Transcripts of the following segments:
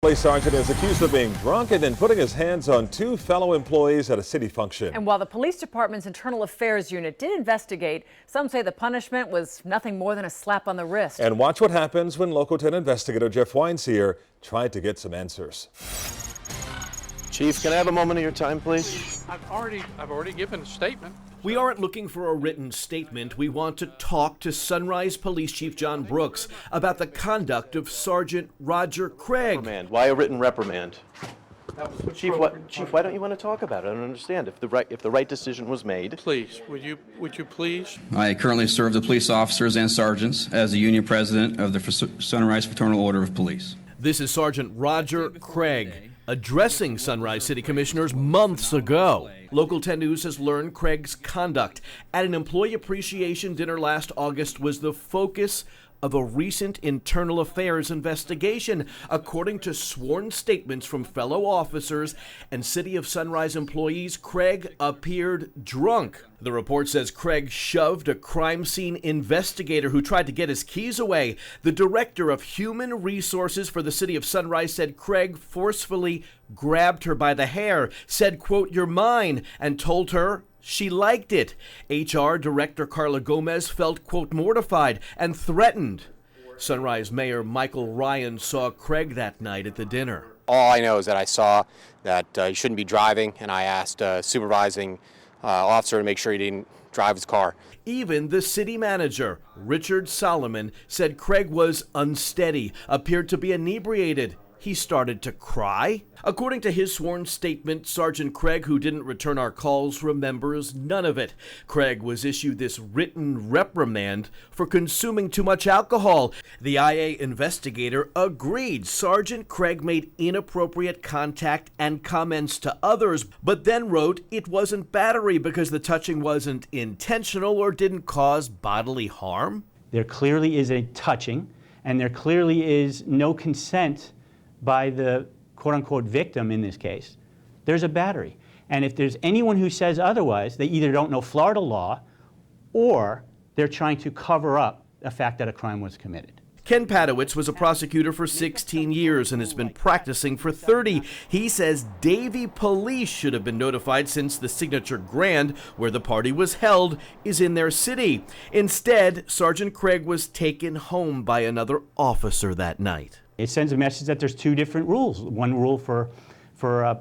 Police sergeant is accused of being drunk and then putting his hands on two fellow employees at a city function. And while the police department's internal affairs unit did investigate, some say the punishment was nothing more than a slap on the wrist. And watch what happens when local 10 investigator Jeff Weinseer tried to get some answers. Chief, can I have a moment of your time, please? I've already given a statement. We aren't looking for a written statement. We want to talk to Sunrise Police Chief John Brooks about the conduct of Sergeant Roger Krege. Reprimand. Why a written reprimand? Chief, why don't you want to talk about it? I don't understand. If the right decision was made. Please, would you please? I currently serve the police officers and sergeants as the union president of the Sunrise Fraternal Order of Police. This is Sergeant Roger Krege addressing Sunrise City Commissioners months ago. Local 10 News has learned Krege's conduct at an employee appreciation dinner last August was the focus of a recent internal affairs investigation, according to sworn statements from fellow officers and City of Sunrise employees. Krege appeared drunk. The report says Krege shoved a crime scene investigator who tried to get his keys away. The director of human resources for the City of Sunrise said Krege forcefully grabbed her by the hair, said, quote, "You're mine," and told her she liked it. HR Director Carla Gomez felt, quote, mortified and threatened. Sunrise Mayor Michael Ryan saw Krege that night at the dinner. All I know is that I saw that he shouldn't be driving, and I asked a supervising officer to make sure he didn't drive his car. Even the city manager, Richard Solomon, said Krege was unsteady, appeared to be inebriated. He started to cry. According to his sworn statement, Sergeant Krege, who didn't return our calls, remembers none of it. Krege was issued this written reprimand for consuming too much alcohol. The IA investigator agreed Sergeant Krege made inappropriate contact and comments to others, but then wrote it wasn't battery because the touching wasn't intentional or didn't cause bodily harm. There clearly is a touching, and there clearly is no consent by the quote-unquote victim in this case. There's a battery. And if there's anyone who says otherwise, they either don't know Florida law or they're trying to cover up the fact that a crime was committed. Ken Padowitz was a prosecutor for 16 years and has been practicing for 30. He says Davie Police should have been notified since the Signature Grand, where the party was held, is in their city. Instead, Sergeant Krege was taken home by another officer that night. It sends a message that there's two different rules. One rule for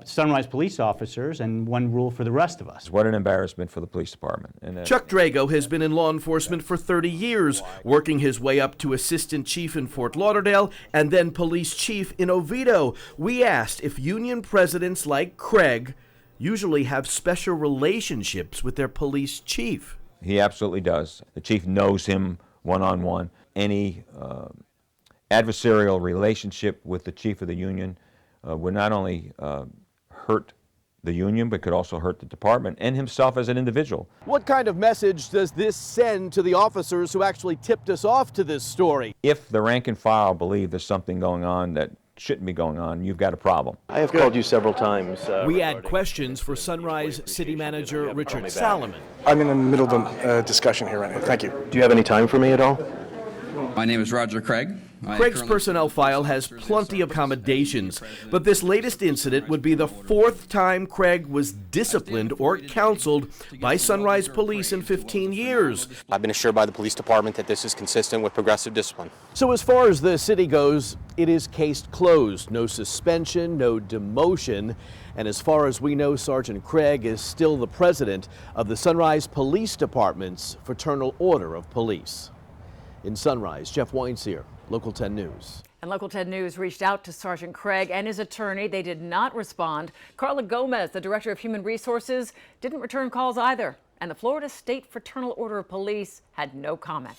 Sunrise police officers and one rule for the rest of us. What an embarrassment for the police department. Chuck Drago has been in law enforcement for 30 years, working his way up to assistant chief in Fort Lauderdale and then police chief in Oviedo. We asked if union presidents like Krege usually have special relationships with their police chief. He absolutely does. The chief knows him one-on-one. Any adversarial relationship with the chief of the union would not only hurt the union, but could also hurt the department and himself as an individual. What kind of message does this send to the officers who actually tipped us off to this story? If the rank and file believe there's something going on that shouldn't be going on, you've got a problem. I have called you several times. We had questions for Sunrise City Manager Richard Solomon. I'm in the middle of a discussion here right now. Thank you. Do you have any time for me at all? My name is Roger Krege. Krege's personnel file has plenty of accommodations, but this latest incident would be the fourth time Krege was disciplined or counseled by Sunrise Police in 15 years. I've been assured by the police department that this is consistent with progressive discipline. So as far as the city goes, it is case closed. No suspension, no demotion. And as far as we know, Sergeant Krege is still the president of the Sunrise Police Department's Fraternal Order of Police. In Sunrise, Jeff Weinseer, Local 10 News. And Local 10 News reached out to Sergeant Krege and his attorney. They did not respond. Carla Gomez, the director of human resources, didn't return calls either. And the Florida State Fraternal Order of Police had no comment.